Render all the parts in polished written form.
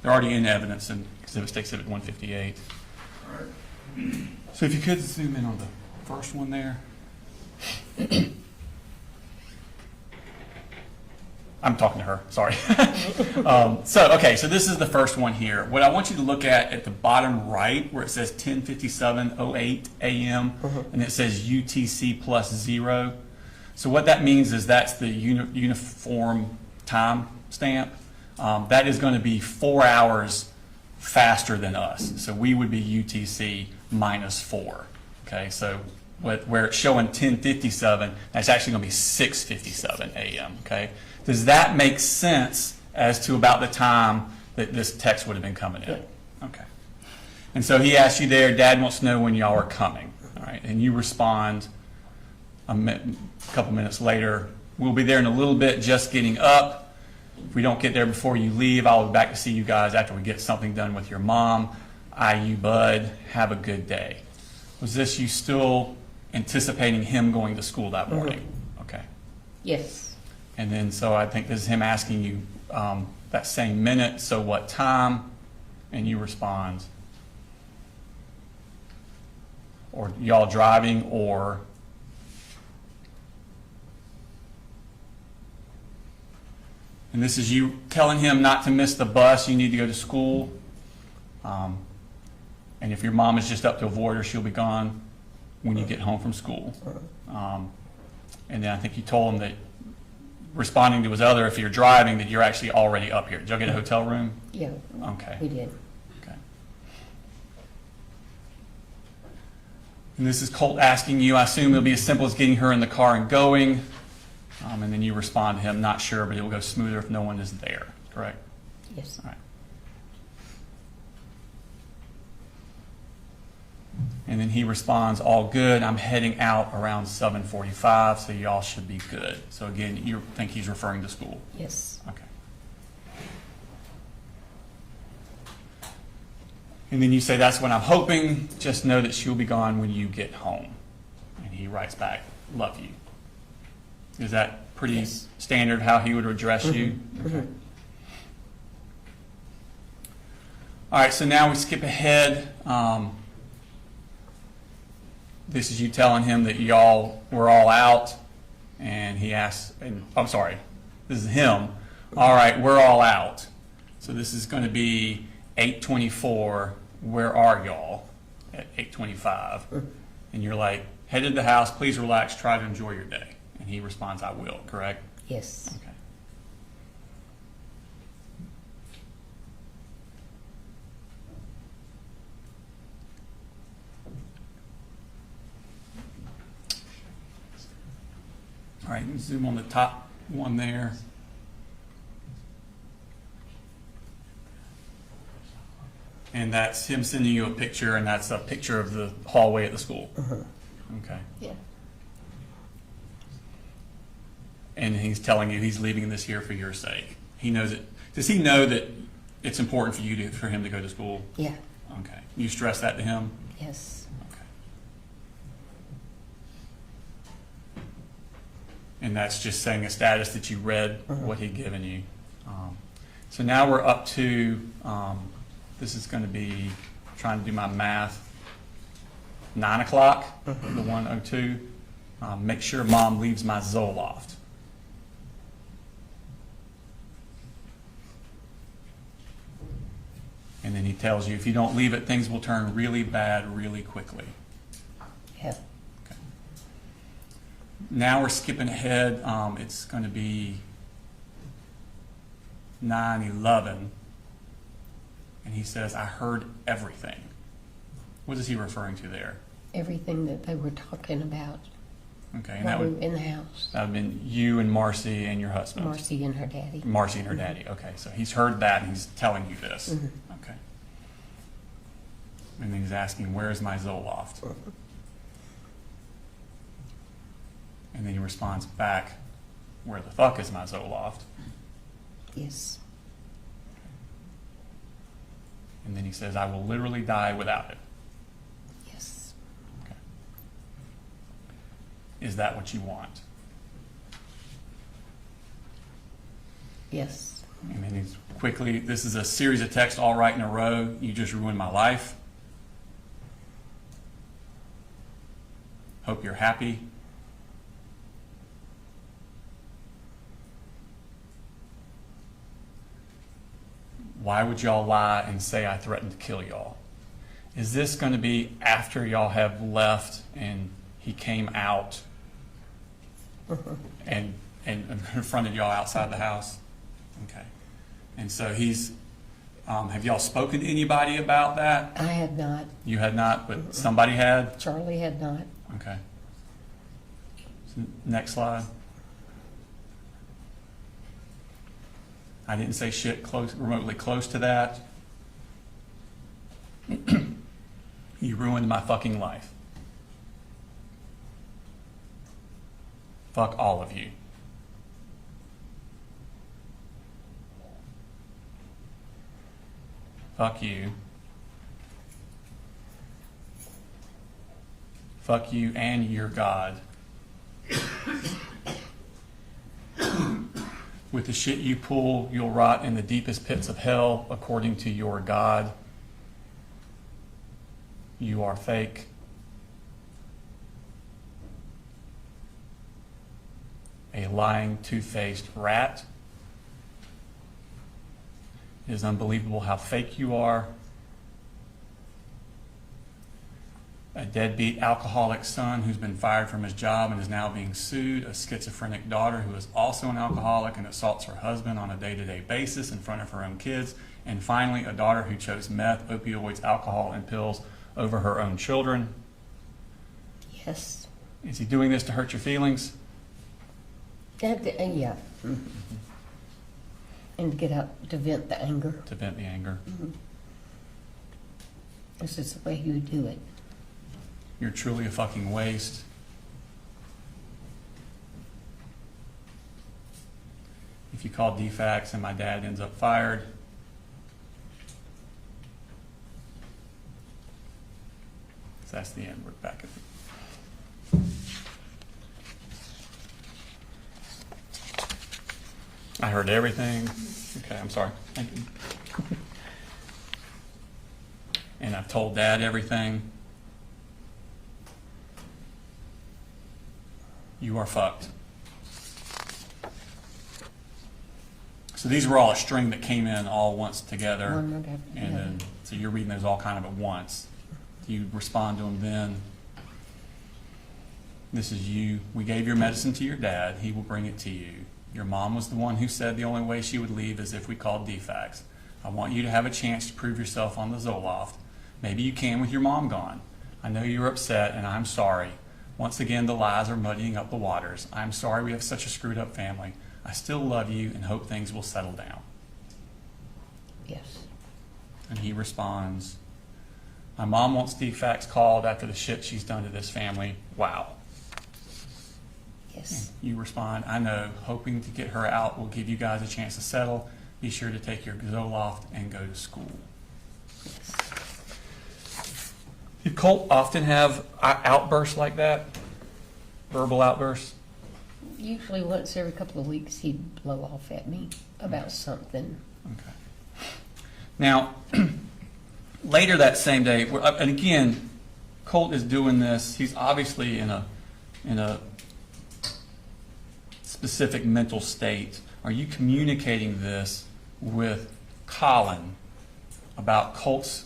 They're already in evidence in Exhibit State Exhibit 158. All right. So if you could zoom in on the first one there. I'm talking to her, sorry. So this is the first one here. What I want you to look at the bottom right where it says 10:57:08 a.m. and it says UTC plus 0. So what that means is that's the uniform time stamp. That is going to be 4 hours faster than us. So we would be UTC minus 4. Okay, so where it's showing 10:57, that's actually going to be 6:57 a.m. Okay, does that make sense as to about the time that this text would have been coming in? Okay, and so he asked you there, Dad wants to know when y'all are coming. All right, and you respond a couple minutes later, we'll be there in a little bit, just getting up. If we don't get there before you leave, I'll be back to see you guys after we get something done with your mom. You, bud. Have a good day. Was this you still anticipating him going to school that morning? Okay. Yes. And then, so I think this is him asking you that same minute, so what time? And you respond. Or y'all driving, or and this is you telling him not to miss the bus, you need to go to school. And if your mom is just up to avoid her, she'll be gone when you get home from school. And then I think you told him that, responding to his other, if you're driving, that you're actually already up here. Did y'all get a hotel room? Yeah. Okay. We did. Okay. And this is Colt asking you, I assume it'll be as simple as getting her in the car and going. And then you respond to him, not sure, but it will go smoother if no one is there. Correct? Yes. All right. And then he responds, all good. I'm heading out around 7:45, so y'all should be good. So again, you think he's referring to school? Yes. Okay. And then you say, that's what I'm hoping. Just know that she'll be gone when you get home. And he writes back, love you. Is that pretty Yes. standard how he would address you? Okay. All right, so now we skip ahead. This is you telling him that y'all were all out, and he asks, and I'm sorry, this is him. All right, we're all out. So this is going to be 8:24. Where are y'all at 8:25? And you're like, headed to the house. Please relax. Try to enjoy your day. And he responds, I will. Correct? Yes. Okay. All right, zoom on the top one there. And that's him sending you a picture, and that's a picture of the hallway at the school. Okay. Yeah. And he's telling you he's leaving this here for your sake. He knows it. Does he know that it's important for you to, for him to go to school? Yeah. Okay. You stress that to him? Yes. Okay. And that's just saying a status that you read what he'd given you. So now we're up to, this is going to be, trying to do my math, 9 o'clock, the 1:02. Make sure mom leaves my Zoloft. And then he tells you, if you don't leave it, things will turn really bad really quickly. Yeah. Okay. Now we're skipping ahead. It's going to be 9:11. And he says, I heard everything. What is he referring to there? Everything that they were talking about Okay, and while that we would were in the house. have been you and Marcy and your husband. Marcy and her daddy. Marcy and her daddy. Okay, so he's heard that and he's telling you this. Okay. And then he's asking, where's my Zoloft? And then he responds back, where the fuck is my Zoloft? Yes. And then he says, I will literally die without it. Yes. Okay. Is that what you want? Yes. And then he's quickly, this is a series of texts all right in a row. You just ruined my life. Hope you're happy. Why would y'all lie and say I threatened to kill y'all? Is this going to be after y'all have left and he came out and confronted y'all outside the house? Okay. And so he's, have y'all spoken to anybody about that? I had not. You had not, but somebody had? Charlie had not. Okay. So next slide. I didn't say shit close, remotely close to that. You ruined my fucking life. Fuck all of you. Fuck you. Fuck you and your God. With the shit you pull, you'll rot in the deepest pits of hell, according to your God. You are fake. A lying, two-faced rat. It is unbelievable how fake you are. A deadbeat alcoholic son who's been fired from his job and is now being sued. A schizophrenic daughter who is also an alcoholic and assaults her husband on a day-to-day basis in front of her own kids. And finally, a daughter who chose meth, opioids, alcohol, and pills over her own children. Yes. Is he doing this to hurt your feelings? Yeah. And to get out, to vent the anger. To vent the anger. This is the way he would do it. You're truly a fucking waste. If you call DFAX and my dad ends up fired, so that's the end. We're back at the... I heard everything. Okay, I'm sorry. Thank you. And I've told Dad everything. You are fucked. So these were all a string that came in all once together. One right after the And other. then, so you're reading those all kind of at once. Do you respond to them then? This is you. We gave your medicine to your dad. He will bring it to you. Your mom was the one who said the only way she would leave is if we called DFAX. I want you to have a chance to prove yourself on the Zoloft. Maybe you can with your mom gone. I know you're upset, and I'm sorry. Once again, the lies are muddying up the waters. I'm sorry we have such a screwed up family. I still love you and hope things will settle down. Yes. And he responds, my mom wants DFAX called after the shit she's done to this family. Wow. Yes. You respond, I know, hoping to get her out will give you guys a chance to settle. Be sure to take your Zoloft and go to school. Did Colt often have outbursts like that? Verbal outbursts? Usually once every couple of weeks he'd blow off at me about something. Okay. Now, later that same day, and again, Colt is doing this. He's obviously in a specific mental state. Are you communicating this with Colin about Colt's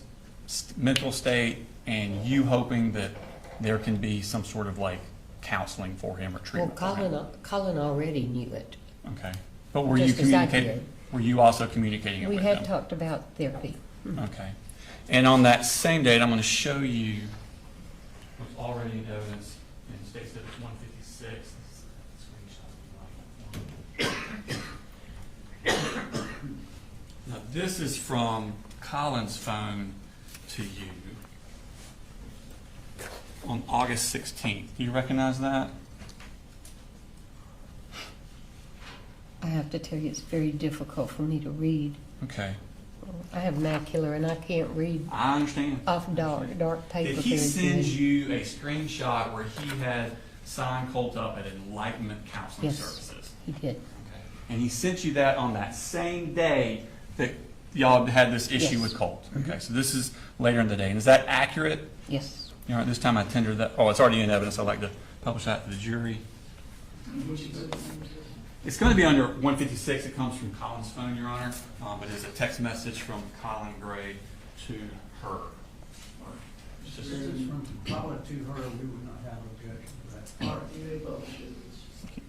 mental state and you hoping that there can be some sort of like counseling for him or Well, treatment for him? Colin already knew it. Okay. But were you Just as I communicating? did. Were you also communicating it We with had him? talked about therapy. Okay. And on that same date, I'm going to show you what's already in evidence in State Civics 156. Now, this is from Colin's phone to you on August 16th. Do you recognize that? I have to tell you, it's very difficult for me to read. Okay. I have macular and I can't read I understand. off dark paper Did he very send good. you a screenshot where he had signed Colt up at Enlightenment Counseling Yes. Services? He did. Okay. And he sent you that on that same day that y'all had this issue Yes. with Colt. Okay, so this is later in the day. And is that accurate? Yes. You know, this time I tendered that. Oh, it's already in evidence. I'd like to publish that to the jury. It's going to be under 156. It comes from Colin's phone, Your Honor, but it's a text message from Colin Gray to her. It's If just- it's from Paula to her, we would not have objection to that. All right, you may publish it.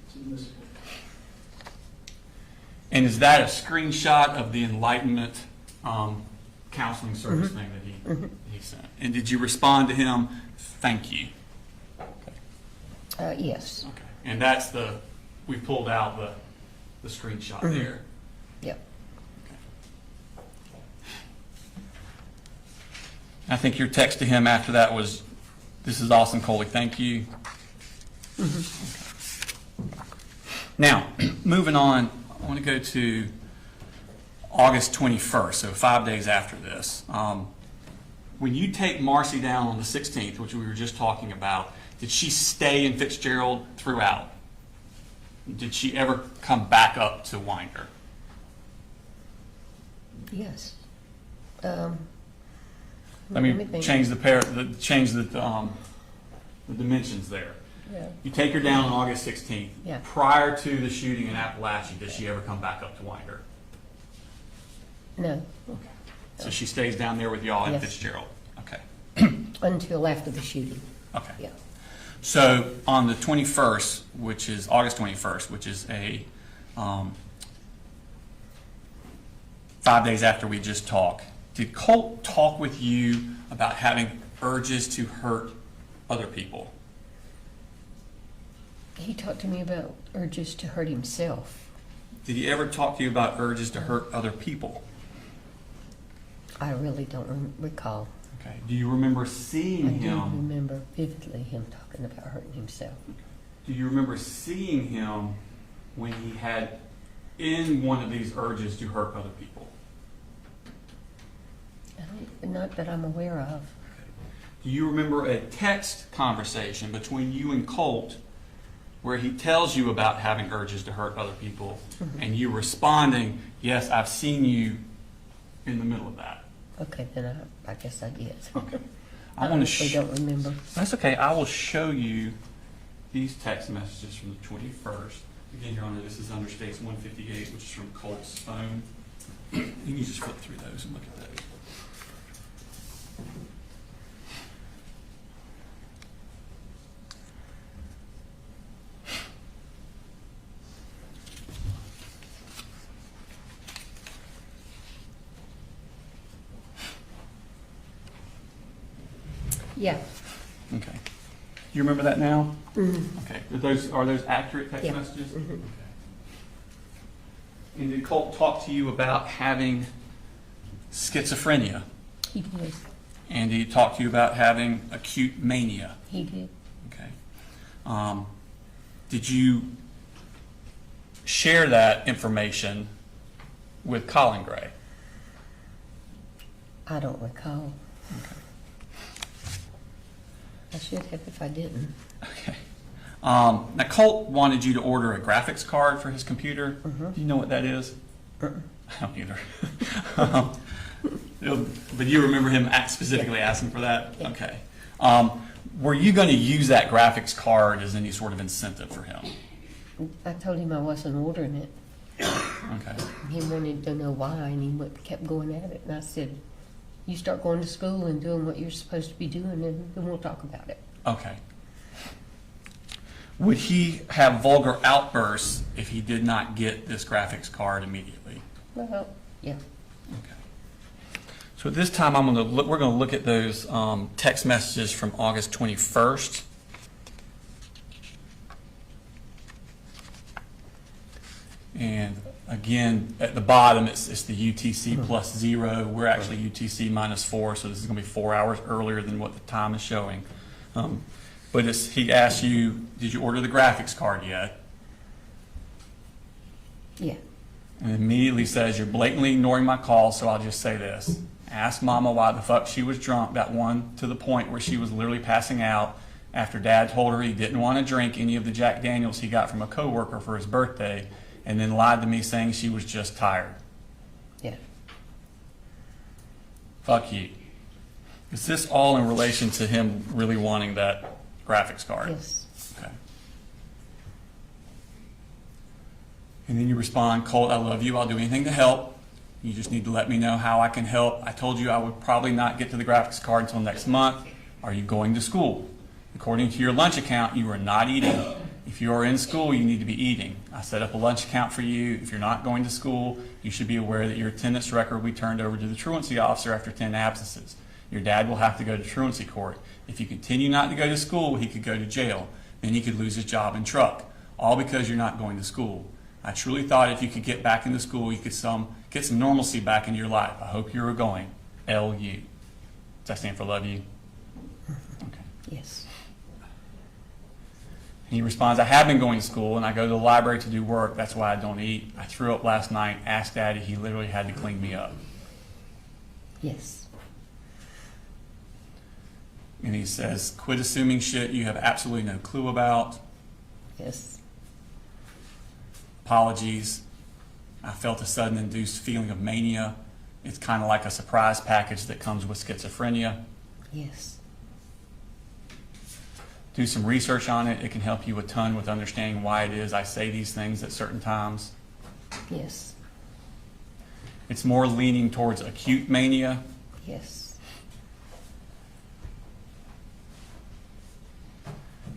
It's admissible. And is that a screenshot of the Enlightenment counseling service thing that he sent? And did you respond to him, thank you? Yes. Okay. And that's we pulled out the screenshot there. Yep. I think your text to him after that was, "This is awesome, Coley, thank you." Okay. Now, moving on, I want to go to August 21st, so 5 days after this. When you take Marcy down on the 16th, which we were just talking about, did she stay in Fitzgerald throughout? Did she ever come back up to Winder? Yes. Let me think. change the dimensions there. Yeah. You take her down on August 16th. Yeah. Prior to the shooting in Appalachia, did she ever come back up to Winder? No. So she stays down there with y'all in Yes. Fitzgerald? Okay. Until after the shooting. Okay. Yeah. So on the 21st, which is August 21st, which is a 5 days after we just talked, did Colt talk with you about having urges to hurt other people? He talked to me about urges to hurt himself. Did he ever talk to you about urges to hurt other people? I really don't recall. Okay. Do you remember I seeing do him? remember vividly him talking about hurting himself. Do you remember seeing him when he had in one of these urges to hurt other people? Not that I'm aware of. Do you remember a text conversation between you and Colt where he tells you about having urges to hurt other people and you responding, yes, I've seen you in the middle of that? Okay, then I guess I did. Okay. I honestly don't remember. That's okay. I will show you these text messages from the 21st. Again, Your Honor, this is under States 158, which is from Colt's phone. You can just flip through those and look at those. Yeah. Okay. You remember that now? Okay. Are those accurate text Yeah. messages? Okay. And did Colt talk to you about having schizophrenia? He did. And did he talk to you about having acute mania? He did. Okay. Did you share that information with Colin Gray? I don't recall. I should have if I didn't. Okay. Now, Colt wanted you to order a graphics card for his computer. Do you know what that is? I don't either. But you remember him specifically asking for that? Yeah. Okay. Were you going to use that graphics card as any sort of incentive for him? I told him I wasn't ordering it. Okay. He wanted to know why, and he kept going at it. And I said, you start going to school and doing what you're supposed to be doing, and then we'll talk about it. Okay. Would he have vulgar outbursts if he did not get this graphics card immediately? Well, yeah. Okay. So at this time, we're going to look at those text messages from August 21st. And again, at the bottom, it's the UTC plus 0. We're actually UTC minus 4, so this is going to be 4 hours earlier than what the time is showing. But he asked you, did you order the graphics card yet? Yeah. And immediately says, you're blatantly ignoring my call, so I'll just say this. Ask Mama why the fuck she was drunk, that one to the point where she was literally passing out after Dad told her he didn't want to drink any of the Jack Daniels he got from a coworker for his birthday, and then lied to me saying she was just tired. Yeah. Fuck you. Is this all in relation to him really wanting that graphics card? Yes. Okay. And then you respond, Colt, I love you. I'll do anything to help. You just need to let me know how I can help. I told you I would probably not get to the graphics card until next month. Are you going to school? According to your lunch account, you are not eating. If you are in school, you need to be eating. I set up a lunch account for you. If you're not going to school, you should be aware that your attendance record will be turned over to the truancy officer after 10 absences. Your dad will have to go to truancy court. If you continue not to go to school, he could go to jail. Then he could lose his job and truck, all because you're not going to school. I truly thought if you could get back into school, you could get some normalcy back in your life. I hope you are going. LU. Does that stand for love you? Okay. Yes. And he responds, I have been going to school and I go to the library to do work. That's why I don't eat. I threw up last night, asked Daddy. He literally had to clean me up. Yes. And he says, quit assuming shit you have absolutely no clue about. Yes. Apologies. I felt a sudden induced feeling of mania. It's kind of like a surprise package that comes with schizophrenia. Yes. Do some research on it. It can help you a ton with understanding why it is I say these things at certain times. Yes. It's more leaning towards acute mania. Yes.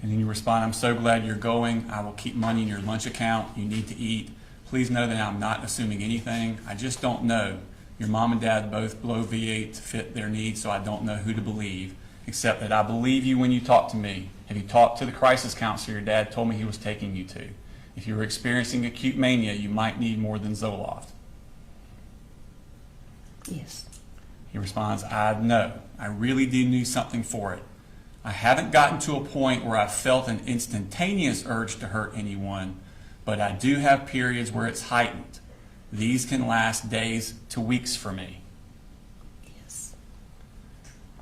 And then you respond, I'm so glad you're going. I will keep money in your lunch account. You need to eat. Please know that I'm not assuming anything. I just don't know. Your mom and dad both blow V8 to fit their needs, so I don't know who to believe, except that I believe you when you talk to me. Have you talked to the crisis counselor your dad told me he was taking you to? If you were experiencing acute mania, you might need more than Zoloft. Yes. He responds, I know. I really do need something for it. I haven't gotten to a point where I've felt an instantaneous urge to hurt anyone, but I do have periods where it's heightened. These can last days to weeks for me. Yes.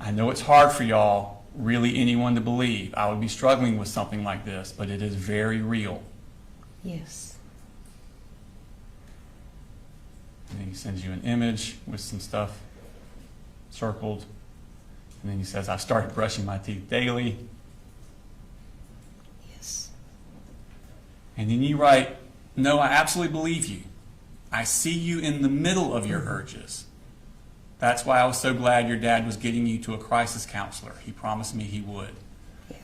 I know it's hard for y'all, really anyone to believe. I would be struggling with something like this, but it is very real. Yes. And then he sends you an image with some stuff circled. And then he says, I started brushing my teeth daily. Yes. And then you write, no, I absolutely believe you. I see you in the middle of your urges. That's why I was so glad your dad was getting you to a crisis counselor. He promised me he would. Yeah.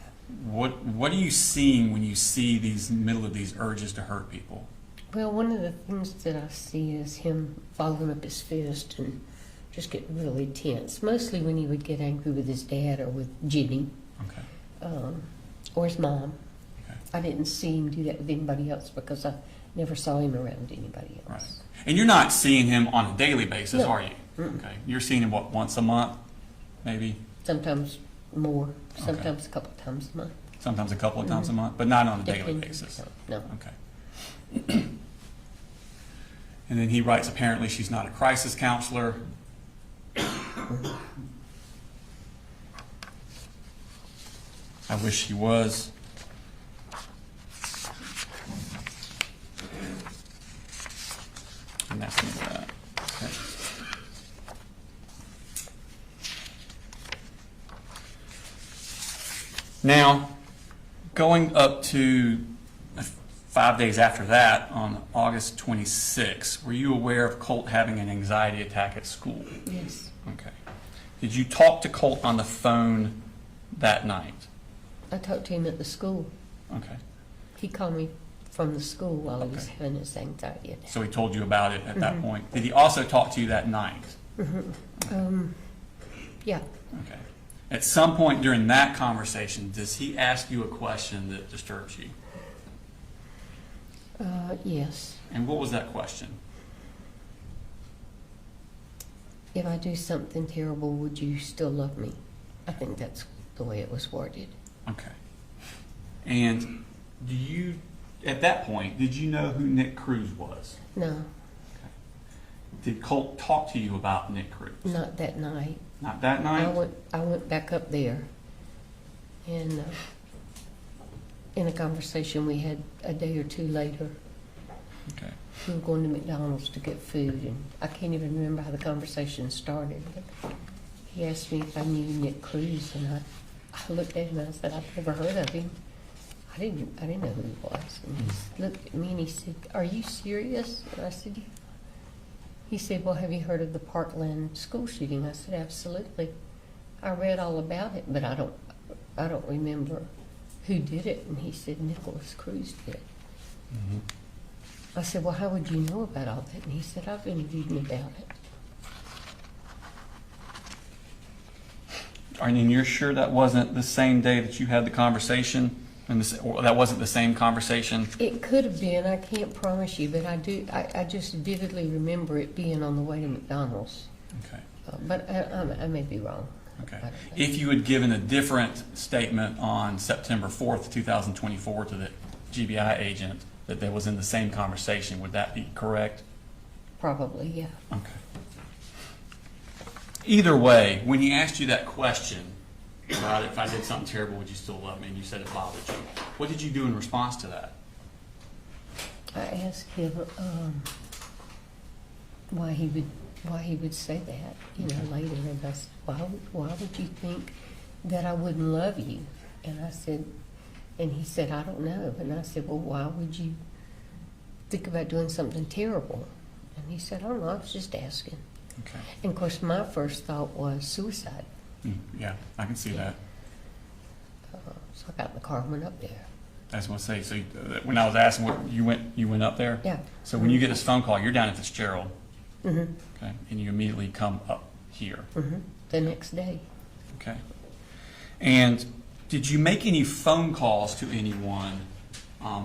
What are you seeing when you see these middle of these urges to hurt people? Well, one of the things that I see is him balling up his fist and just getting really tense, mostly when he would get angry with his dad or with Jenny, Okay. or his mom. Okay. I didn't see him do that with anybody else because I never saw him around anybody else. Right. And you're not seeing him on a daily basis, No. are you? Okay. You're seeing him, what, once a month, maybe? Sometimes more, sometimes a couple times a month. Sometimes a couple of times a month, but not on a daily Depending. basis. No. Okay. And then he writes, apparently she's not a crisis counselor. I wish she was. And that's the end of that. Okay. Now, going up to 5 days after that, on August 26th, were you aware of Colt having an anxiety attack at school? Yes. Okay. Did you talk to Colt on the phone that night? I talked to him at the school. Okay. He called me from the school while he was Okay. having his anxiety attack. So he told you about it at that point. Did he also talk to you that night? Yeah. Okay. At some point during that conversation, does he ask you a question that disturbs you? Yes. And what was that question? If I do something terrible, would you still love me? I think that's the way it was worded. Okay. And do you, at that point, did you know who Nick Cruz was? No, Did Colt talk to you about Nick Cruz? not that night. Not that night? I went back up there, and in a conversation we had a day or two later, Okay. We were going to McDonald's to get food, and I can't even remember how the conversation started. But he asked me if I knew Nick Cruz, and I looked at him and I said, I've never heard of him. I didn't know who he was. And he looked at me and he said, "Are you serious?" And I said, "Yeah." He said, "Well, have you heard of the Parkland school shooting?" I said, "Absolutely. I read all about it, but I don't remember who did it." And he said, "Nicholas Cruz did it." Mm-hmm. I said, "Well, how would you know about all that?" And he said, "I've interviewed him about it." And you're sure that wasn't the same day that you had the conversation, and or that wasn't the same conversation? It could have been. I can't promise you, but I do. I just vividly remember it being on the way to McDonald's. Okay. But I may be wrong. Okay. I don't know. If you had given a different statement on September 4th, 2024 to the GBI agent that was in the same conversation, would that be correct? Probably, yeah. Okay. Either way, when he asked you that question about if I did something terrible, would you still love me? And you said it bothered you. What did you do in response to that? I asked him why he would say that, later. And I said, why would you think that I wouldn't love you? And I said, and he said, "I don't know." And I said, "Well, why would you think about doing something terrible?" And he said, "I don't know, I was just asking." Okay. And of course, my first thought was suicide. Yeah, I can see that. So I got in the car and went up there. I was going to say, so when I was asking, what you went up there? Yeah. So when you get this phone call, you're down at Fitzgerald, Mm-hmm. okay, and you immediately come up here, Mm-hmm. The next day. okay. And did you make any phone calls to anyone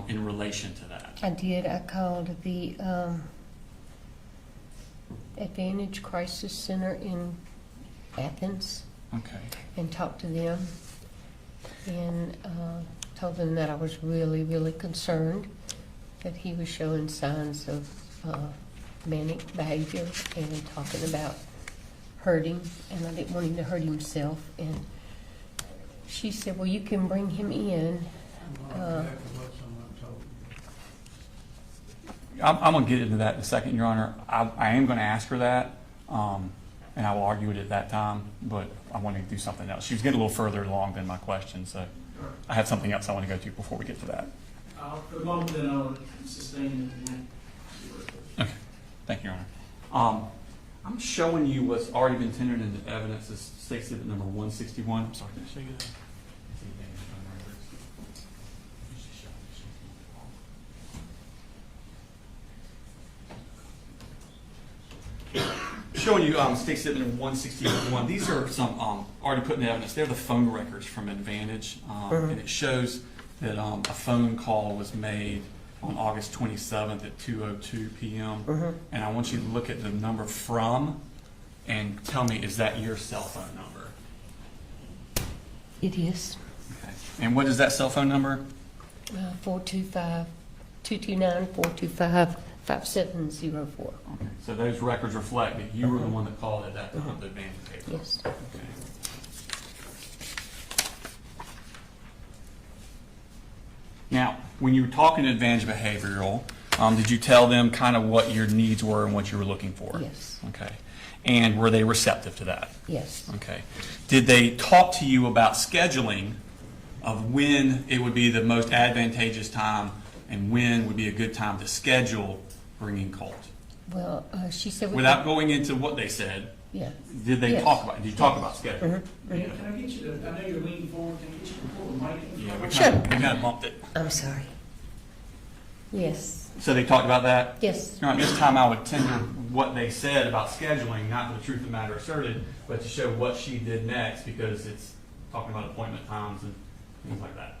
in relation to that? I did. I called the Advantage Crisis Center in Athens Okay. and talked to them and told them that I was really, really concerned that he was showing signs of manic behavior and talking about hurting, and I didn't want him to hurt himself. And she said, "Well, you can bring him in." Exactly what someone told me. I'm going to get into that in a second, Your Honor. I am going to ask her that, and I will argue it at that time, but I want to do something else. She was getting a little further along than my question, so I have something else I want to go to before we get to that. For the moment, then I'll sustain it. Okay, thank you, Your Honor. I'm showing you what's already been tendered into evidence as State Exhibit number 161. I'm sorry, did I show you that? Showing you State Exhibit number 161. These are some already put in evidence. They're the phone records from Advantage, and it shows that a phone call was made on August 27th at 2:02 p.m. And I want you to look at the number from and tell me, is that your cell phone number? It is Okay. And what is that cell phone number? 229-425-5704. Okay. So those records reflect that you were the one that called at that time, the Advantage case. Yes. Okay. Now, when you were talking to Advantage Behavioral, did you tell them kind of what your needs were and what you were looking for? Yes. Okay. And were they receptive to that? Yes. Okay. Did they talk to you about scheduling of when it would be the most advantageous time and when would be a good time to schedule bringing Colt? Well, she said Without going into what they said, yeah. did they Yes. talk about it? Did you talk about scheduling? Can I get you to, I know you're leaning forward, can I get you to pull the mic in? Yeah, we Sure. kind of bumped it. I'm sorry. Yes. So they talked about that? Yes. All right, this time I would tender what they said about scheduling, not the truth of the matter asserted, but to show what she did next, because it's talking about appointment times and things like that.